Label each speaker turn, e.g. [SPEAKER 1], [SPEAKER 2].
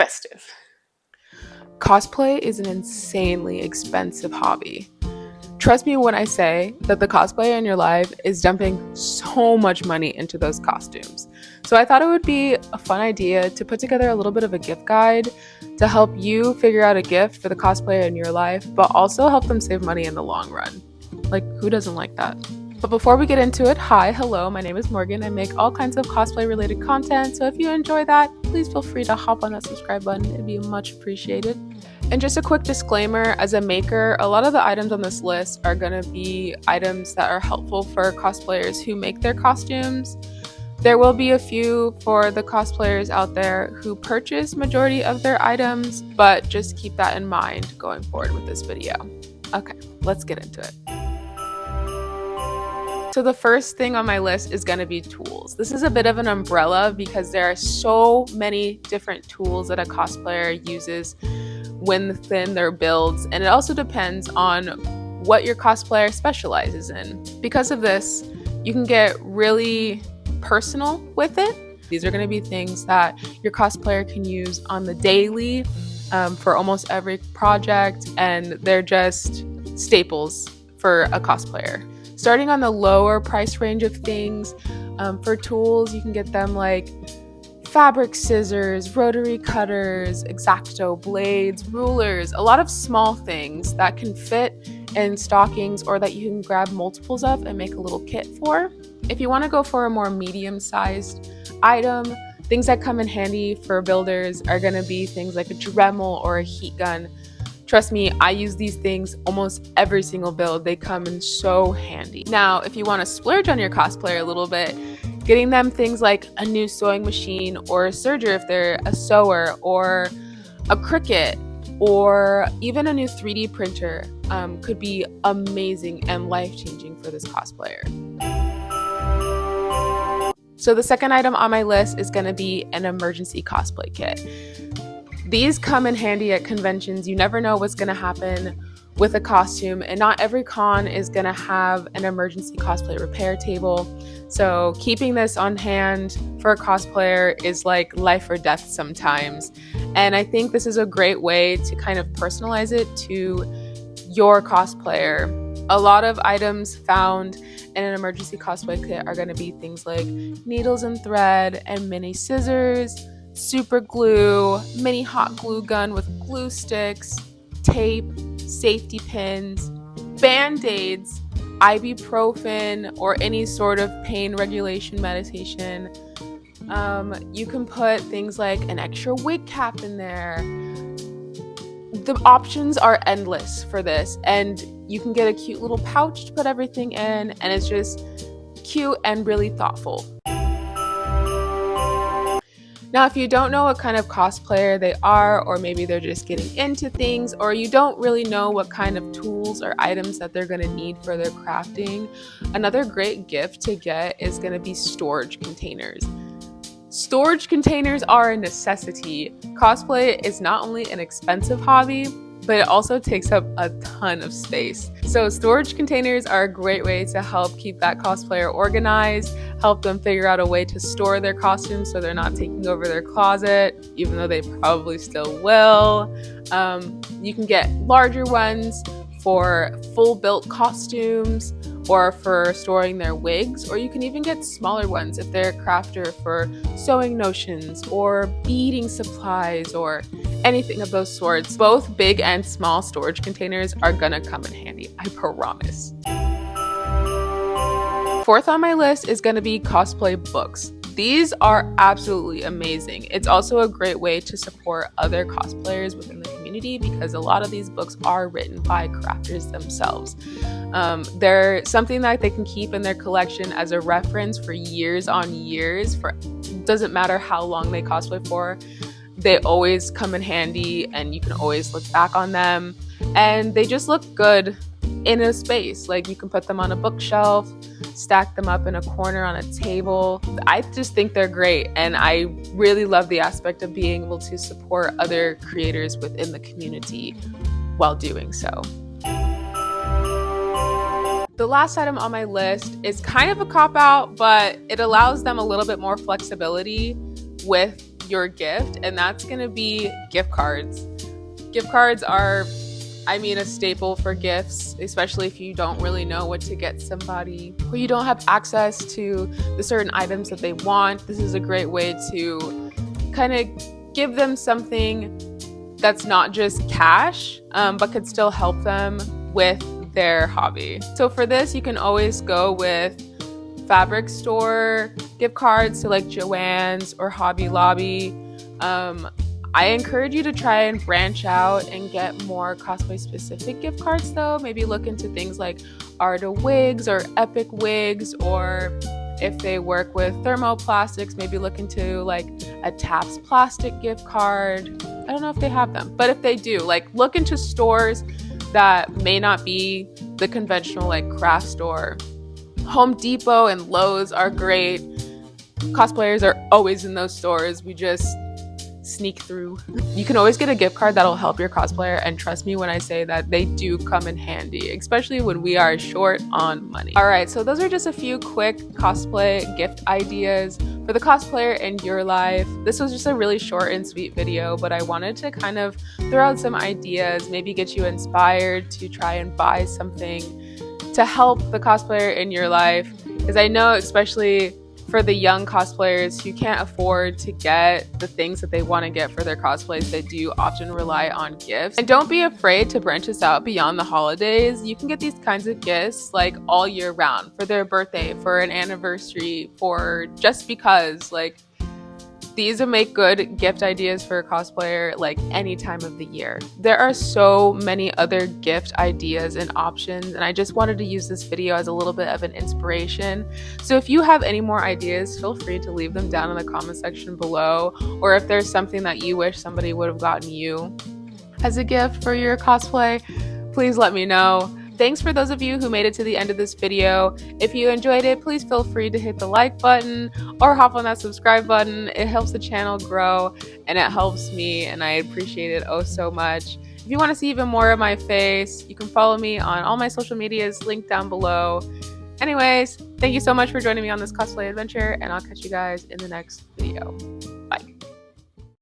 [SPEAKER 1] festive. Cosplay is an insanely expensive hobby. Trust me when I say that the cosplayer in your life is dumping so much money into those costumes. So I thought it would be a fun idea to put together a little bit of a gift guide to help you figure out a gift for the cosplayer in your life, but also help them save money in the long run. Like, who doesn't like that? But before we get into it, hello, my name is Morgan. I make all kinds of cosplay related content, so if you enjoy that, please feel free to hop on that subscribe button. It'd be much appreciated. And just a quick disclaimer, as a maker, a lot of the items on this list are going to be items that are helpful for cosplayers who make their costumes. There will be a few for the cosplayers out there who purchase majority of their items, but just keep that in mind going forward with this video. Okay, let's get into it. So the first thing on my list is going to be tools. This is a bit of an umbrella because there are so many different tools that a cosplayer uses within their builds, and it also depends on what your cosplayer specializes in. Because of this, you can get really personal with it. These are going to be things that your cosplayer can use on the daily for almost every project, and they're just staples for a cosplayer. Starting on the lower price range of things, for tools, you can get them like fabric scissors, rotary cutters, X-Acto blades, rulers, a lot of small things that can fit in stockings or that you can grab multiples of and make a little kit for. If you want to go for a more medium-sized item, things that come in handy for builders are going to be things like a Dremel or a heat gun. Trust me, I use these things almost every single build. They come in so handy. Now, if you want to splurge on your cosplayer a little bit, getting them things like a new sewing machine or a serger if they're a sewer, or a Cricut, or even a new 3D printer could be amazing and life-changing for this cosplayer. So the second item on my list is going to be an emergency cosplay kit. These come in handy at conventions. You never know what's going to happen with a costume, and not every con is going to have an emergency cosplay repair table. So keeping this on hand for a cosplayer is like life or death sometimes. And I think this is a great way to kind of personalize it to your cosplayer. A lot of items found in an emergency cosplay kit are going to be things like needles and thread and mini scissors, super glue, mini hot glue gun with glue sticks, tape, safety pins, band-aids, ibuprofen, or any sort of pain regulation medication. You can put things like an extra wig cap in there. The options are endless for this, and you can get a cute little pouch to put everything in, and it's just cute and really thoughtful. Now, if you don't know what kind of cosplayer they are, or maybe they're just getting into things, or you don't really know what kind of tools or items that they're going to need for their crafting, another great gift to get is going to be storage containers. Storage containers are a necessity. Cosplay is not only an expensive hobby, but it also takes up a ton of space. So storage containers are a great way to help keep that cosplayer organized, help them figure out a way to store their costumes so they're not taking over their closet, even though they probably still will. You can get larger ones for full built costumes or for storing their wigs, or you can even get smaller ones if they're a crafter for sewing notions or beading supplies or anything of those sorts. Both big and small storage containers are gonna come in handy, I promise. Fourth on my list is gonna be cosplay books. These are absolutely amazing. It's also a great way to support other cosplayers within the community because a lot of these books are written by crafters themselves. They're something that they can keep in their collection as a reference for years on years. Doesn't matter how long they cosplay for. They always come in handy and you can always look back on them. And they just look good in a space. Like, you can put them on a bookshelf, stack them up in a corner on a table. I just think they're great, and I really love the aspect of being able to support other creators within the community while doing so. The last item on my list is kind of a cop-out, but it allows them a little bit more flexibility with your gift, and that's going to be gift cards. Gift cards are, a staple for gifts, especially if you don't really know what to get somebody or you don't have access to the certain items that they want. This is a great way to kind of give them something that's not just cash, but could still help them with their hobby. So for this, you can always go with fabric store gift cards, so like Joann's or Hobby Lobby. I encourage you to try and branch out and get more cosplay specific gift cards though. Maybe look into things like Arta Wigs or Epic Wigs, or if they work with thermoplastics, maybe look into like a Taps plastic gift card. I don't know if they have them, but if they do, like look into stores that may not be the conventional like craft store. Home Depot and Lowe's are great. Cosplayers are always in those stores. We just sneak through. You can always get a gift card that'll help your cosplayer, and trust me when I say that they do come in handy, especially when we are short on money. All right, so those are just a few quick cosplay gift ideas for the cosplayer in your life. This was just a really short and sweet video, but I wanted to kind of throw out some ideas, maybe get you inspired to try and buy something to help the cosplayer in your life, because I know especially for the young cosplayers who can't afford to get the things that they want to get for their cosplays, they do often rely on gifts. And don't be afraid to branch this out beyond the holidays. You can get these kinds of gifts like all year round, for their birthday, for an anniversary, for just because. Like, these would make good gift ideas for a cosplayer like any time of the year. There are so many other gift ideas and options, and I just wanted to use this video as a little bit of an inspiration. So if you have any more ideas, feel free to leave them down in the comment section below, or if there's something that you wish somebody would have gotten you as a gift for your cosplay, please let me know. Thanks for those of you who made it to the end of this video. If you enjoyed it, please feel free to hit the like button or hop on that subscribe button. It helps the channel grow and it helps me, and I appreciate it oh so much. If you want to see even more of my face, you can follow me on all my social medias linked down below. Anyways, thank you so much for joining me on this cosplay adventure, and I'll catch you guys in the next video. Bye.